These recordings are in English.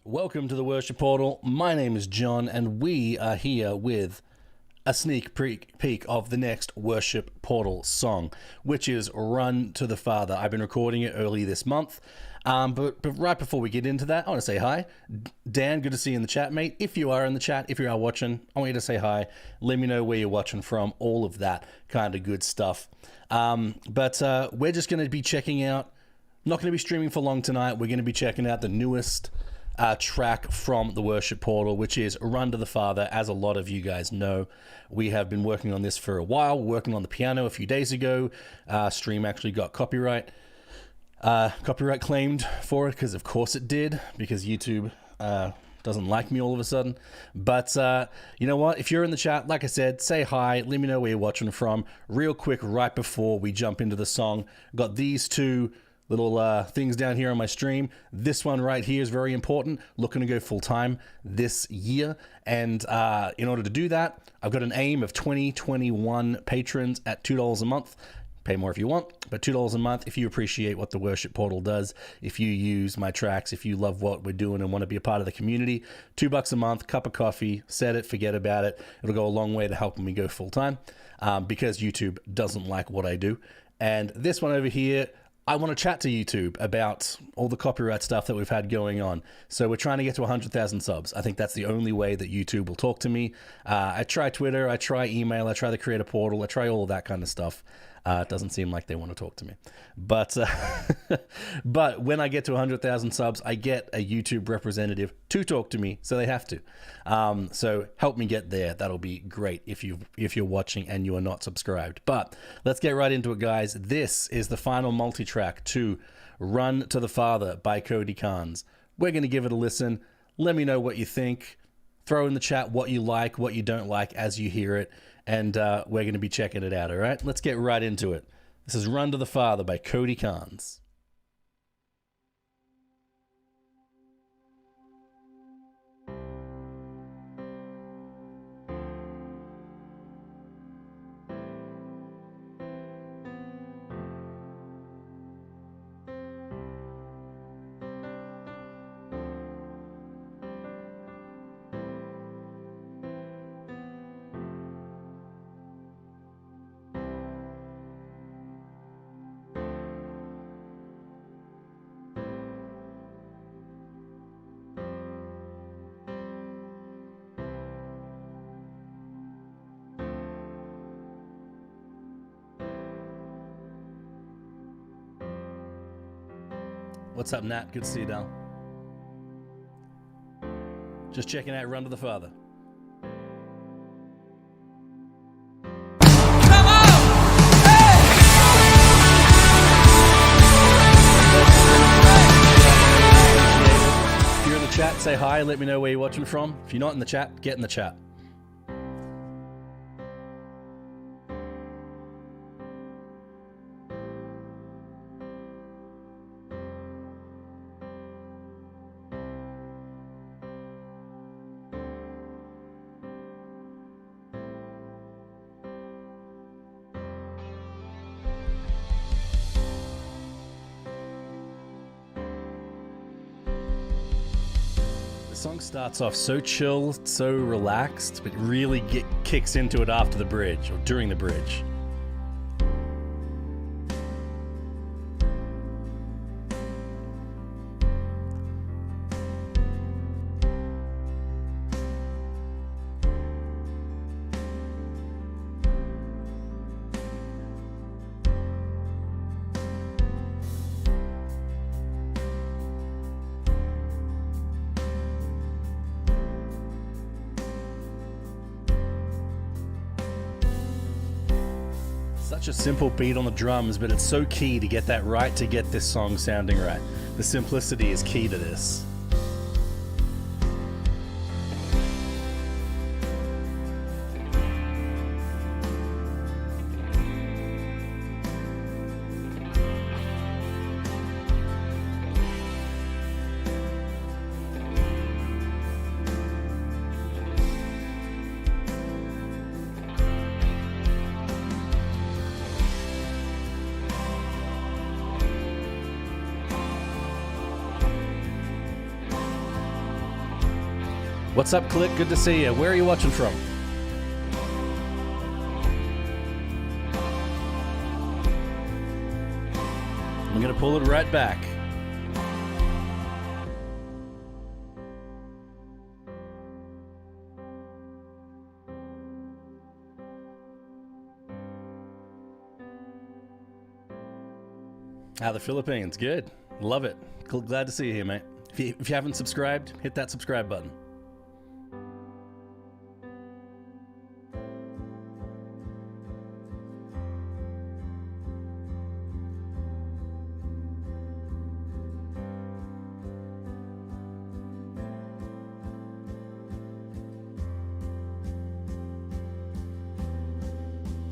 Welcome to the Worship Portal. My name is John, and we are here with a sneak peek of the next Worship Portal song, which is Run to the Father. I've been recording it early this month, but right before we get into that, I want to say hi. Dan, good to see you in the chat, mate. If you are in the chat, if you are watching, I want you to say hi. Let me know where you're watching from, all of that kind of good stuff. But we're just going to be checking out, not going to be streaming for long tonight, we're going to be checking out the newest track from the Worship Portal, which is Run to the Father. As a lot of you guys know, we have been working on this for a while, working on the piano a few days ago. Stream actually got copyright claimed for it, because of course it did, because YouTube doesn't like me all of a sudden. But you know what, if you're in the chat, like I said, say hi, let me know where you're watching from. Real quick, right before we jump into the song, got these two little things down here on my stream. This one right here is very important. Looking to go full time this year, and in order to do that, I've got an aim of 2021 patrons at $2 a month. Pay more if you want, but $2 a month if you appreciate what the Worship Portal does, if you use my tracks, if you love what we're doing and want to be a part of the community. $2 a month, cup of coffee, set it, forget about it. It'll go a long way to helping me go full time, because YouTube doesn't like what I do. And this one over here, I want to chat to YouTube about all the copyright stuff that we've had going on. So we're trying to get to 100,000 subs. I think that's the only way that YouTube will talk to me. I try Twitter, I try email, I try the Creator Portal, I try all of that kind of stuff. It doesn't seem like they want to talk to me. But but when I get to 100,000 subs, I get a YouTube representative to talk to me, so they have to. So help me get there. That'll be great if you're watching and you are not subscribed. But let's get right into it, guys. This is the final multi-track to Run to the Father by Cody Carnes. We're going to give it a listen. Let me know what you think. Throw in the chat what you like, what you don't like as you hear it. And we're going to be checking it out, all right? Let's get right into it. This is Run to the Father by Cody Carnes. What's up, Nat? Good to see you, Dal. Just checking out Run to the Father. If you're in the chat, say hi, let me know where you're watching from. If you're not in the chat, get in the chat. The song starts off so chill, so relaxed, but really kicks into it after the bridge, or during the bridge. Such a simple beat on the drums, but it's so key to get that right, to get this song sounding right. The simplicity is key to this. What's up, Click? Good to see you. Where are you watching from? I'm going to pull it right back. The Philippines. Good. Love it. Glad to see you here, mate. If you haven't subscribed, hit that subscribe button.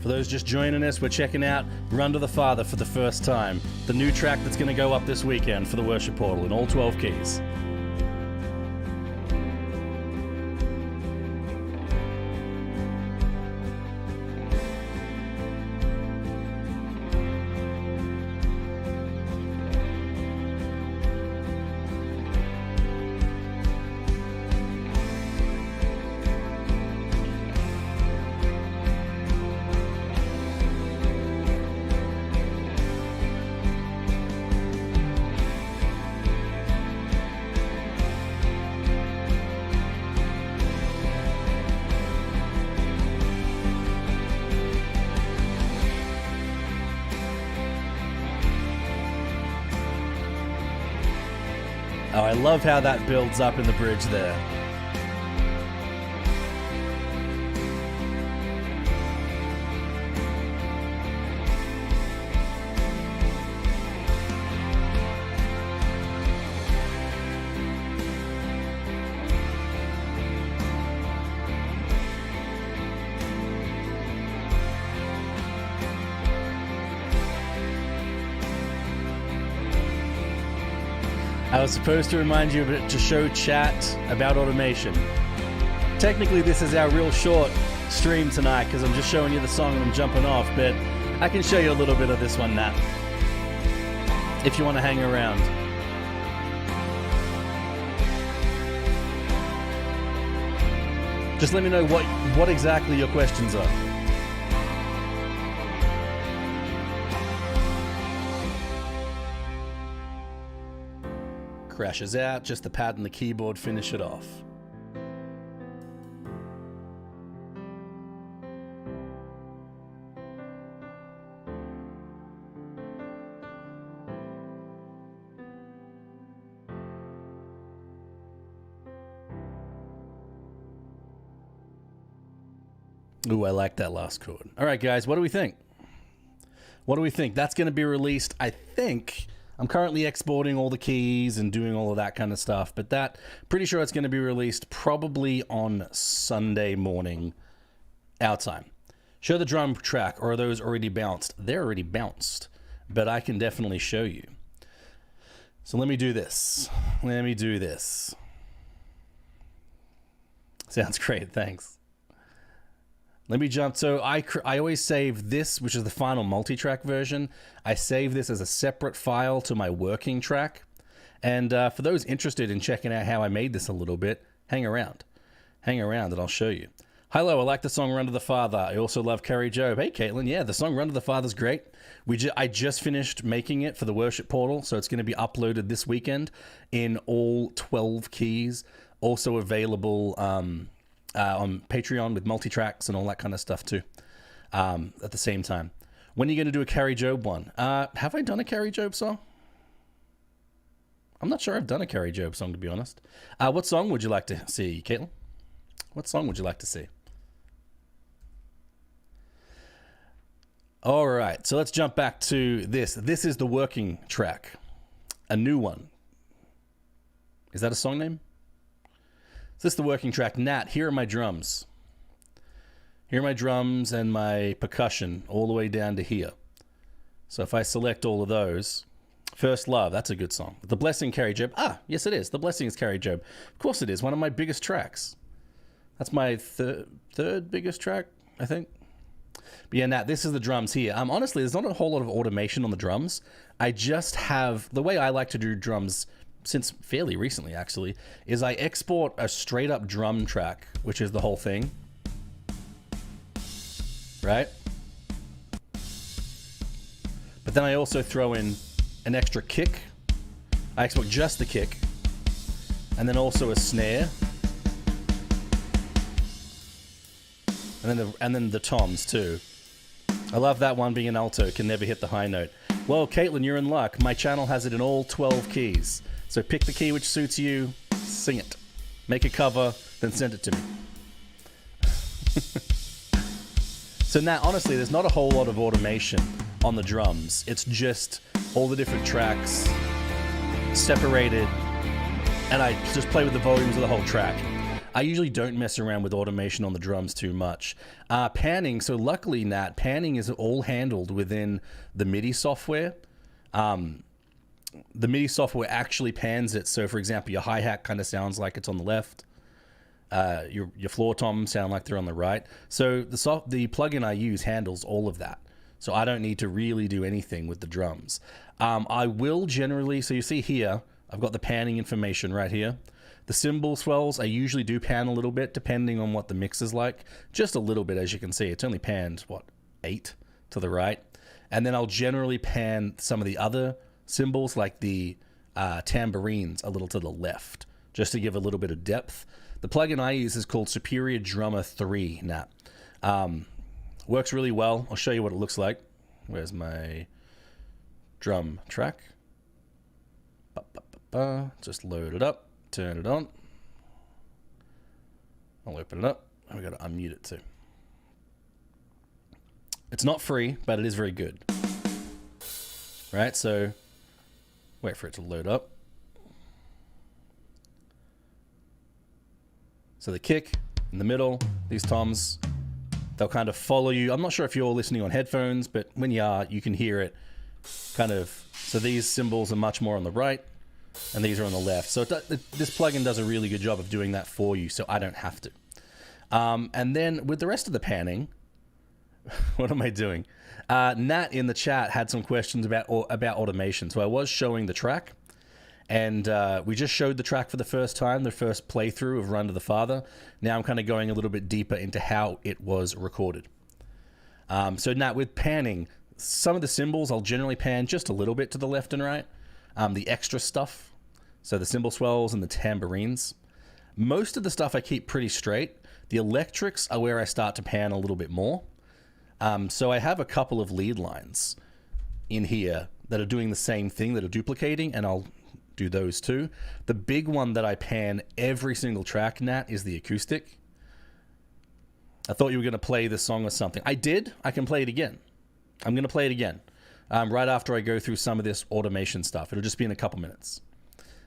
For those just joining us, we're checking out Run to the Father for the first time. The new track that's going to go up this weekend for the Worship Portal in all 12 keys. Oh, I love how that builds up in the bridge there. I was supposed to remind you to show chat about automation. Technically, this is our real short stream tonight because I'm just showing you the song and I'm jumping off, but I can show you a little bit of this one now, if you want to hang around. Just let me know what exactly your questions are. Crashes out, just the pad and the keyboard finish it off. Ooh, I like that last chord. All right, guys, what do we think? What do we think? That's going to be released, I think. I'm currently exporting all the keys and doing all of that kind of stuff, but pretty sure it's going to be released probably on Sunday morning, our time. Show the drum track, or are those already bounced? They're already bounced, but I can definitely show you. So let me do this. Sounds great, thanks. Let me jump. So I always save this, which is the final multi-track version. I save this as a separate file to my working track. And for those interested in checking out how I made this a little bit, hang around. Hang around and I'll show you. Hello, I like the song Run to the Father. I also love Carrie Job. Hey, Caitlin. Yeah, the song Run to the Father is great. I just finished making it for the Worship Portal, so it's going to be uploaded this weekend in all 12 keys. Also available on Patreon with multi-tracks and all that kind of stuff too at the same time. When are you going to do a Carrie Job one? Have I done a Carrie Job song? I'm not sure I've done a Carrie Job song, to be honest. What song would you like to see, Caitlin? What song would you like to see? All right, so let's jump back to this. This is the working track, a new one. Is that a song name? Is this the working track? Nat, here are my drums. Here are my drums and my percussion all the way down to here. So if I select all of those, First Love, that's a good song. The Blessing, Carrie Job. Yes it is. The Blessing is Carrie Job. Of course it is. One of my biggest tracks. That's my third biggest track, I think. But yeah, Nat, this is the drums here. Honestly, there's not a whole lot of automation on the drums. I just have, the way I like to do drums since fairly recently actually, is I export a straight up drum track, which is the whole thing, right? But then I also throw in an extra kick. I export just the kick, and then also a snare, and then the toms too. I love that one being an alto, can never hit the high note. Well, Caitlin, you're in luck. My channel has it in all 12 keys. So pick the key which suits you, sing it. Make a cover, then send it to me. So now, honestly, there's not a whole lot of automation on the drums. It's just all the different tracks separated, and I just play with the volumes of the whole track. I usually don't mess around with automation on the drums too much. Panning, so luckily, Nat, panning is all handled within the MIDI software. The MIDI software actually pans it. So, for example, your hi-hat kind of sounds like it's on the left. Your floor toms sound like they're on the right. So the plugin I use handles all of that. So I don't need to really do anything with the drums. I will generally, so you see here, I've got the panning information right here. The cymbal swells, I usually do pan a little bit depending on what the mix is like. Just a little bit, as you can see. It's only panned, what, 8 to the right. And then I'll generally pan some of the other cymbals, like the tambourines, a little to the left, just to give a little bit of depth. The plugin I use is called Superior Drummer 3, Nat. Works really well. I'll show you what it looks like. Where's my drum track? Just load it up. Turn it on. I'll open it up. And we got to unmute it too. It's not free, but it is very good. Right, so wait for it to load up. So the kick in the middle, these toms, they'll kind of follow you. I'm not sure if you're listening on headphones, but when you are, you can hear it kind of. So these cymbals are much more on the right, and these are on the left. So this plugin does a really good job of doing that for you, so I don't have to. And then with the rest of the panning, what am I doing? Nat in the chat had some questions about automation. So I was showing the track, and we just showed the track for the first time, the first playthrough of Run to the Father. Now I'm kind of going a little bit deeper into how it was recorded. So Nat, with panning, some of the cymbals I'll generally pan just a little bit to the left and right. The extra stuff, so the cymbal swells and the tambourines. Most of the stuff I keep pretty straight. The electrics are where I start to pan a little bit more. So I have a couple of lead lines in here that are doing the same thing, that are duplicating, and I'll do those too. The big one that I pan every single track, Nat, is the acoustic. I thought you were going to play this song or something. I did. I can play it again. I'm going to play it again. Right after I go through some of this automation stuff. It'll just be in a couple minutes.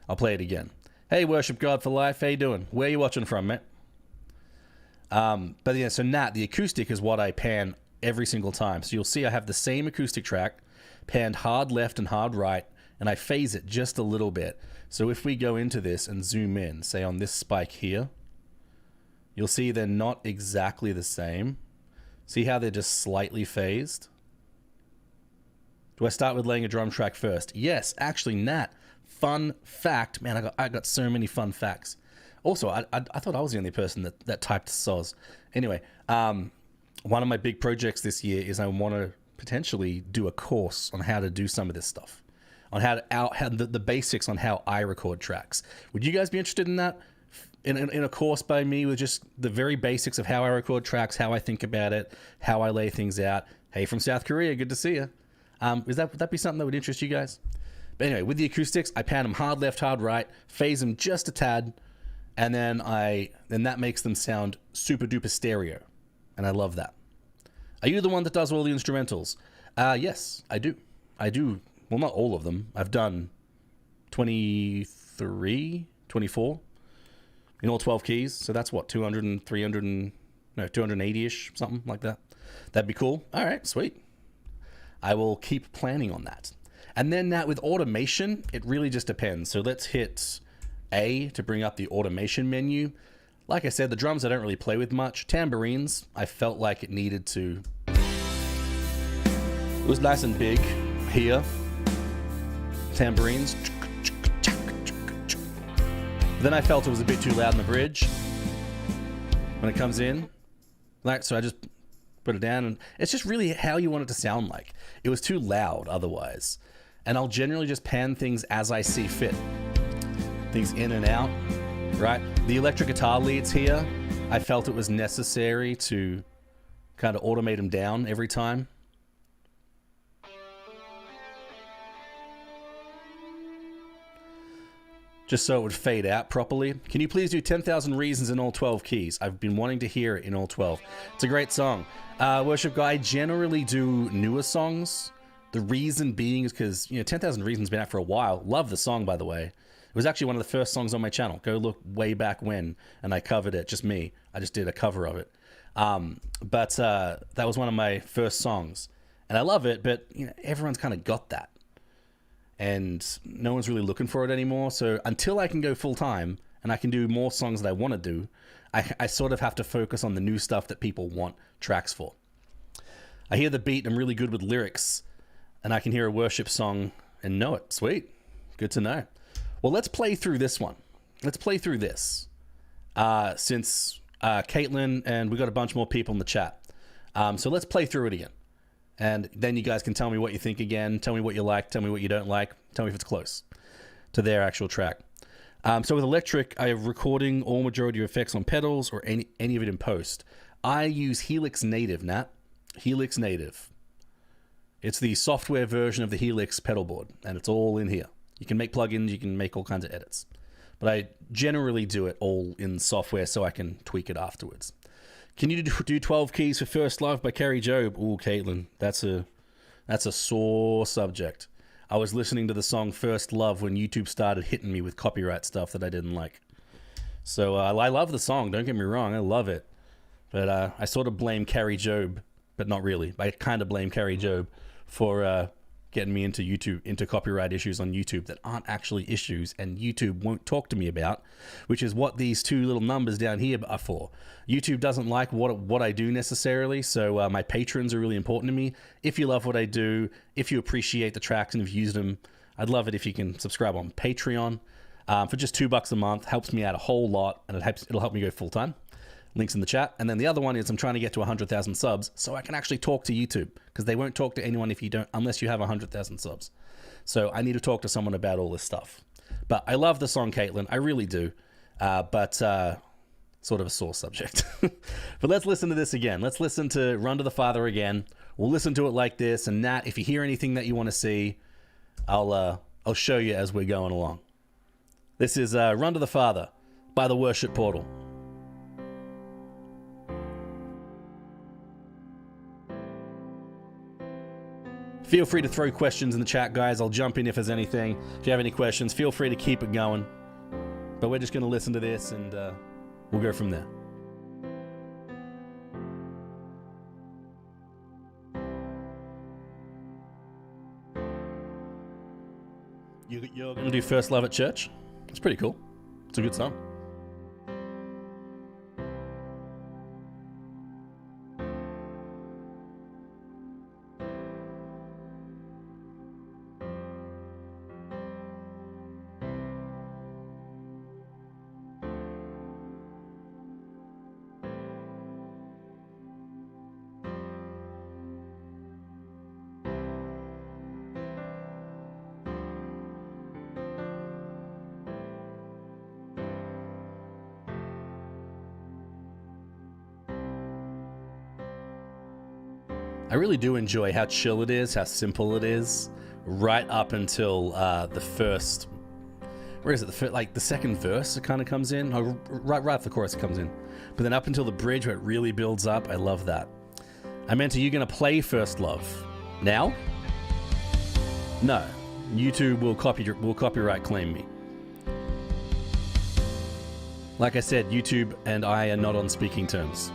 I'll play it again. Hey, Worship God for Life. How you doing? Where are you watching from, mate? But yeah, so Nat, the acoustic is what I pan every single time. So you'll see I have the same acoustic track, panned hard left and hard right, and I phase it just a little bit. So if we go into this and zoom in, say on this spike here, you'll see they're not exactly the same. See how they're just slightly phased? Do I start with laying a drum track first? Yes, actually, Nat, fun fact. Man, I got so many fun facts. Also, I thought I was the only person that typed soz. Anyway, one of my big projects this year is I want to potentially do a course on how to do some of this stuff, on how the basics on how I record tracks. Would you guys be interested in that? In a course by me with just the very basics of how I record tracks, how I think about it, how I lay things out. Hey, from South Korea, good to see you. Would that be something that would interest you guys? But anyway, with the acoustics, I pan them hard left, hard right, phase them just a tad, and then that makes them sound super duper stereo, and I love that. Are you the one that does all the instrumentals? Yes, I do. Well, not all of them. I've done 23, 24 in all 12 keys. So that's what, 200 and 300 and, no, 280-ish, something like that. That'd be cool. All right, sweet. I will keep planning on that. And then that with automation, it really just depends. So let's hit A to bring up the automation menu. Like I said, the drums I don't really play with much. Tambourines, I felt like it needed to. It was nice and big here. Tambourines. Then I felt it was a bit too loud in the bridge when it comes in. So I just put it down, and it's just really how you want it to sound like. It was too loud otherwise. And I'll generally just pan things as I see fit. Things in and out, right? The electric guitar leads here, I felt it was necessary to kind of automate them down every time. Just so it would fade out properly. Can you please do 10,000 Reasons in all 12 keys? I've been wanting to hear it in all 12. It's a great song. Worship Guy, I generally do newer songs. The reason being is because, 10,000 Reasons been out for a while. Love the song, by the way. It was actually one of the first songs on my channel. Go look way back when, and I covered it. Just me. I just did a cover of it. But that was one of my first songs. And I love it, but everyone's kind of got that. And no one's really looking for it anymore. So until I can go full time and I can do more songs that I want to do, I sort of have to focus on the new stuff that people want tracks for. I hear the beat, I'm really good with lyrics, and I can hear a worship song and know it. Sweet. Good to know. Well, let's play through this one. Let's play through this. Since Caitlin and we got a bunch more people in the chat. So let's play through it again. And then you guys can tell me what you think again. Tell me what you like. Tell me what you don't like. Tell me if it's close to their actual track. So with electric, I have recording all majority of effects on pedals or any of it in post. I use Helix Native, Nat. Helix Native. It's the software version of the Helix pedal board, and it's all in here. You can make plugins. You can make all kinds of edits. But I generally do it all in software so I can tweak it afterwards. Can you do 12 keys for First Love by Carrie Job? Ooh, Caitlin, that's a sore subject. I was listening to the song First Love when YouTube started hitting me with copyright stuff that I didn't like. So I love the song, don't get me wrong, I love it. But I sort of blame Carrie Job, but not really. I kind of blame Carrie Job for getting me into copyright issues on YouTube that aren't actually issues and YouTube won't talk to me about, which is what these two little numbers down here are for. YouTube doesn't like what I do necessarily, so my patrons are really important to me. If you love what I do, if you appreciate the tracks and have used them, I'd love it if you can subscribe on Patreon. For just $2 a month, helps me out a whole lot, and it'll help me go full time. Links in the chat. And then the other one is I'm trying to get to 100,000 subs so I can actually talk to YouTube, because they won't talk to anyone unless you have 100,000 subs. So I need to talk to someone about all this stuff. But I love the song, Caitlin. I really do. But sort of a sore subject. But let's listen to this again. Let's listen to Run to the Father again. We'll listen to it like this. And Nat, if you hear anything that you want to see, I'll show you as we're going along. This is Run to the Father by the Worship Portal. Feel free to throw questions in the chat, guys. I'll jump in if there's anything. If you have any questions, feel free to keep it going. But we're just going to listen to this, and we'll go from there. You're going to do First Love at church? It's pretty cool. It's a good song. I really do enjoy how chill it is, how simple it is, right up until the first. Where is it? The second verse it kind of comes in. Oh, right at the chorus it comes in, but then up until the bridge where it really builds up. I love that. I meant, are you going to play First Love now? No, YouTube will copyright claim me. Like I said, YouTube and I are not on speaking terms.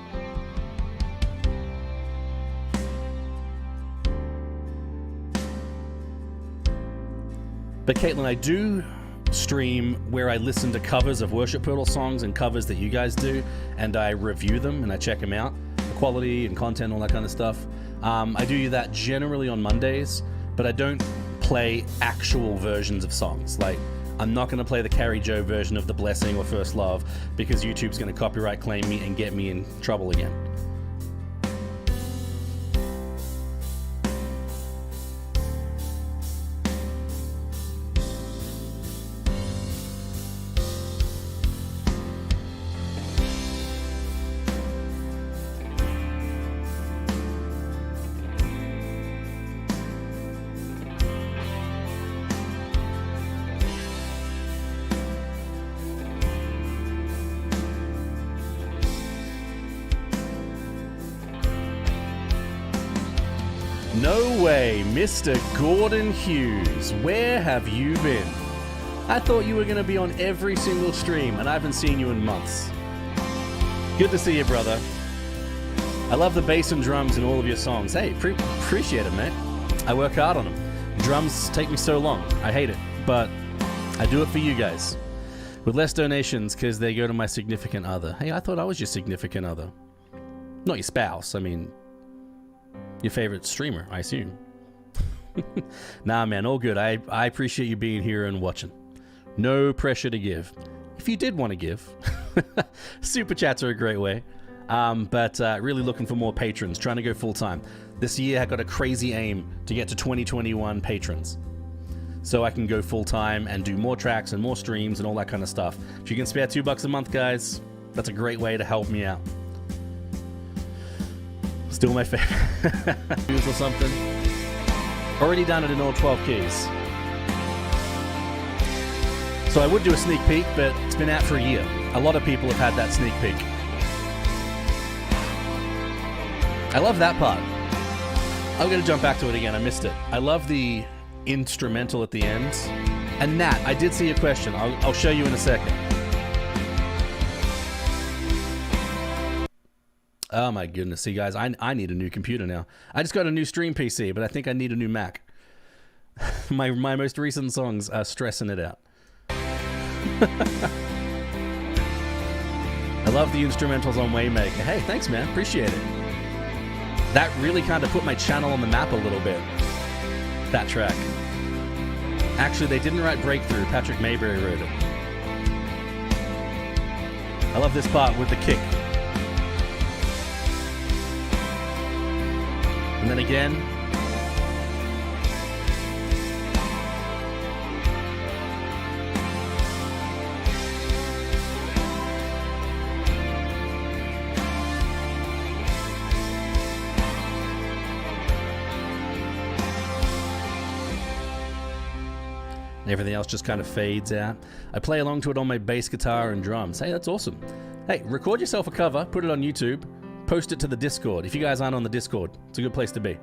But Caitlin, I do stream where I listen to covers of Worship Portal songs and covers that you guys do, and I review them and I check them out, the quality and content, all that kind of stuff. I do that generally on Mondays, but I don't play actual versions of songs. Like, I'm not going to play the Carrie Joe version of The Blessing or First Love because YouTube's going to copyright claim me and get me in trouble again. No way, Mr. Gordon Hughes, where have you been? I thought you were going to be on every single stream, and I haven't seen you in months. Good to see you, brother. I love the bass and drums in all of your songs. Hey, appreciate it, mate. I work hard on them. Drums take me so long. I hate it, but I do it for you guys. With less donations, because they go to my significant other. Hey, I thought I was your significant other. Not your spouse, I mean... your favorite streamer, I assume. Nah, man, all good. I appreciate you being here and watching. No pressure to give. If you did want to give, super chats are a great way. But really looking for more patrons, trying to go full time. This year I got a crazy aim to get to 2021 patrons. So I can go full time and do more tracks and more streams and all that kind of stuff. If you can spare $2 a month, guys, that's a great way to help me out. Still my favorite. Or something. Already done it in all 12 keys. So I would do a sneak peek, but it's been out for a year. A lot of people have had that sneak peek. I love that part. I'm going to jump back to it again. I missed it. I love the instrumental at the end. And Nat, I did see your question. I'll show you in a second. Oh my goodness. See, guys, I need a new computer now. I just got a new stream PC, but I think I need a new Mac. My most recent songs are stressing it out. I love the instrumentals on Waymaker. Hey, thanks, man. Appreciate it. That really kind of put my channel on the map a little bit. That track. Actually, they didn't write Breakthrough. Patrick Mayberry wrote it. I love this part with the kick. And then again. Everything else just kind of fades out. I play along to it on my bass guitar and drums. Hey, that's awesome. Hey, record yourself a cover, put it on YouTube, post it to the Discord. If you guys aren't on the Discord, it's a good place to be.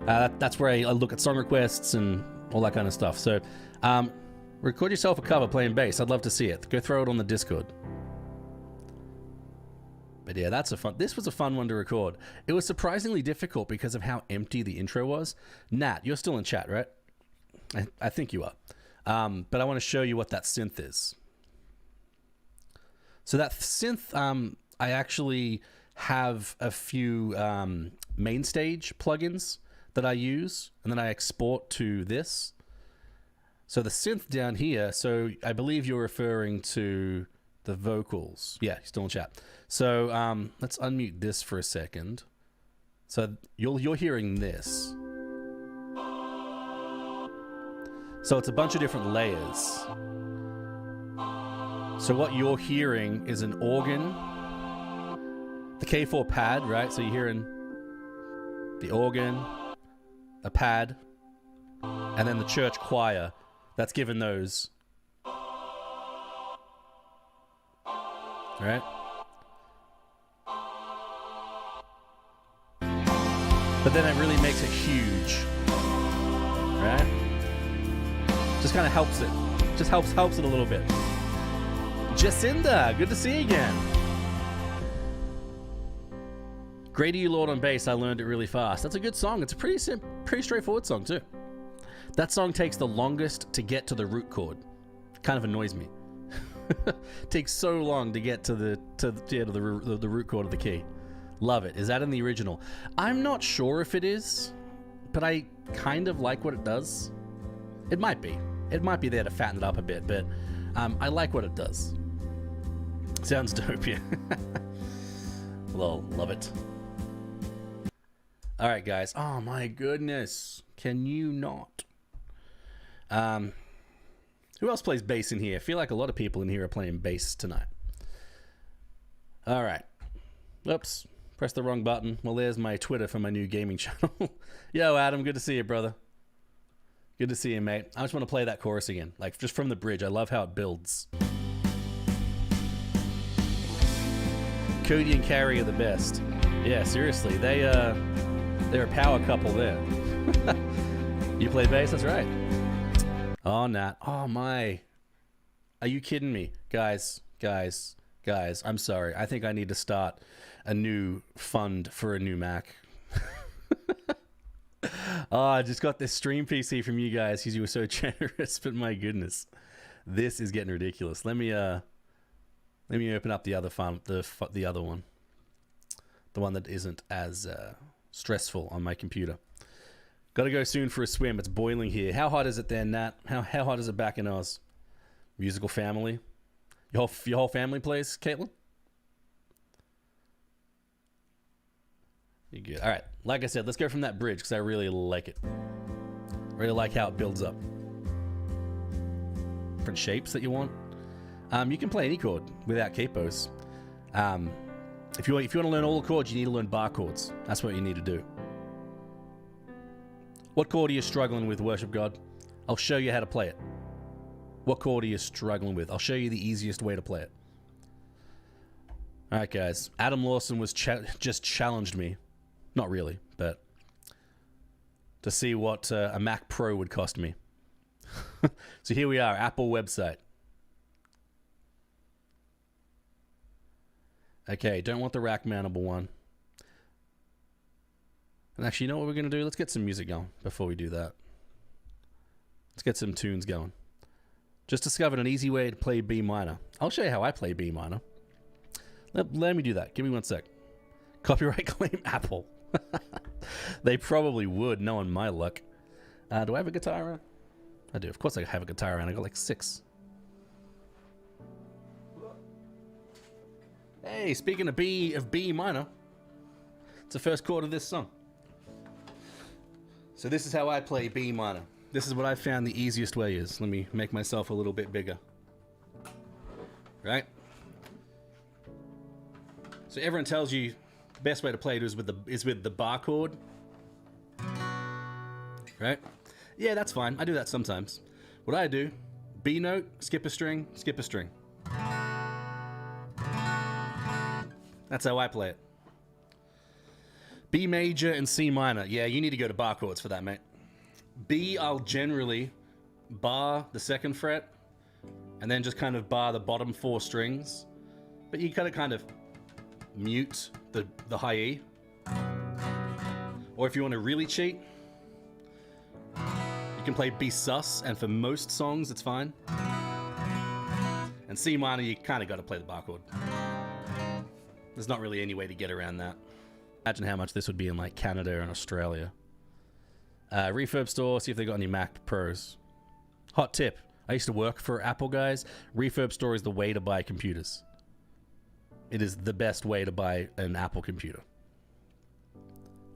That's where I look at song requests and all that kind of stuff. So record yourself a cover playing bass. I'd love to see it. Go throw it on the Discord. But yeah, this was a fun one to record. It was surprisingly difficult because of how empty the intro was. Nat, you're still in chat, right? I think you are. But I want to show you what that synth is. So that synth, I actually have a few main stage plugins that I use, and then I export to this. So the synth down here, so I believe you're referring to the vocals. Yeah, still in chat. So let's unmute this for a second. So you're hearing this. So it's a bunch of different layers. So what you're hearing is an organ, the K4 pad, right? So you're hearing the organ, a pad, and then the church choir that's given those. Right? But then it really makes it huge. Right? Just kind of helps it. Just helps it a little bit. Jacinda, good to see you again. Grady You Lord on bass, I learned it really fast. That's a good song. It's a pretty straightforward song too. That song takes the longest to get to the root chord. Kind of annoys me. Takes so long to get to the root chord of the key. Love it. Is that in the original? I'm not sure if it is, but I kind of like what it does. It might be. It might be there to fatten it up a bit, but I like what it does. Sounds dope, yeah. Lol, love it. All right, guys. Oh my goodness, can you not? Who else plays bass in here? I feel like a lot of people in here are playing bass tonight. All right. Oops, pressed the wrong button. Well, there's my Twitter for my new gaming channel. Yo, Adam, good to see you, brother. Good to see you, mate. I just want to play that chorus again, like just from the bridge. I love how it builds. Cody and Carrie are the best. Yeah, seriously, they're a power couple there. You play bass? That's right. Oh, Nat. Oh, my. Are you kidding me? Guys, I'm sorry. I think I need to start a new fund for a new Mac. Oh, I just got this stream PC from you guys because you were so generous, but my goodness. This is getting ridiculous. Let me open up the other file, the other one. The one that isn't as stressful on my computer. Gotta go soon for a swim. It's boiling here. How hot is it there, Nat? How hot is it back in Oz? Musical family? Your whole family plays, Caitlin? You good? All right. Like I said, let's go from that bridge because I really like it. Really like how it builds up. Different shapes that you want. You can play any chord without capos. If you want to learn all the chords, you need to learn bar chords. That's what you need to do. What chord are you struggling with, Worship God? I'll show you how to play it. What chord are you struggling with? I'll show you the easiest way to play it. All right, guys. Adam Lawson was just challenged me. Not really, but to see what a Mac Pro would cost me. So here we are, Apple website. Okay, don't want the rack mountable one. And actually, you know what we're going to do? Let's get some music going before we do that. Let's get some tunes going. Just discovered an easy way to play B minor. I'll show you how I play B minor. Let me do that. Give me one sec. Copyright claim Apple. They probably would, knowing my luck. Do I have a guitar around? I do. Of course I have a guitar around. I got like 6. Hey, speaking of B minor, it's the first chord of this song. So this is how I play B minor. This is what I found the easiest way is. Let me make myself a little bit bigger. Right? So everyone tells you the best way to play it is with the bar chord. Right? Yeah, that's fine. I do that sometimes. What I do, B note, skip a string, skip a string. That's how I play it. B major and C minor. Yeah, you need to go to bar chords for that, mate. B, I'll generally bar the 2nd fret and then just kind of bar the bottom 4 strings. But you gotta kind of mute the high E. Or if you want to really cheat, you can play B sus, and for most songs it's fine. And C minor, you kind of got to play the bar chord. There's not really any way to get around that. Imagine how much this would be in like Canada and Australia. Refurb store, see if they got any Mac Pros. Hot tip. I used to work for Apple, guys. Refurb store is the way to buy computers. It is the best way to buy an Apple computer.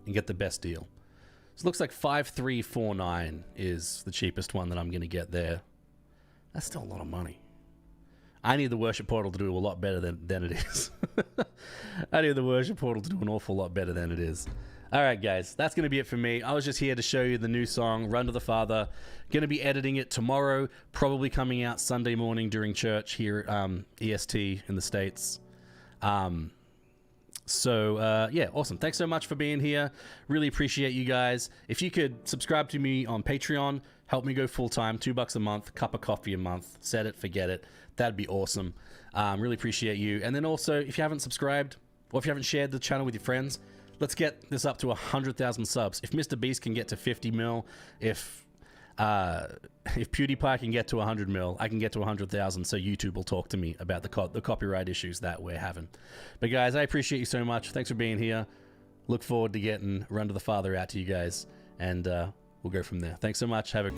And get the best deal. So it looks like 5349 is the cheapest one that I'm going to get there. That's still a lot of money. I need the worship portal to do a lot better than it is. I need the worship portal to do an awful lot better than it is. All right, guys, that's going to be it for me. I was just here to show you the new song, Run to the Father. Going to be editing it tomorrow, probably coming out Sunday morning during church here at EST in the States. Yeah, awesome. Thanks so much for being here. Really appreciate you guys. If you could subscribe to me on Patreon, help me go full-time, $2 a month, cup of coffee a month, set it, forget it. That'd be awesome. Really appreciate you. And then also, if you haven't subscribed or if you haven't shared the channel with your friends, let's get this up to 100,000 subs. If Mr. Beast can get to 50 mil, if PewDiePie can get to 100 mil, I can get to 100,000, so YouTube will talk to me about the copyright issues that we're having. But guys, I appreciate you so much. Thanks for being here. Look forward to getting Run to the Father out to you guys, and we'll go from there. Thanks so much. Have a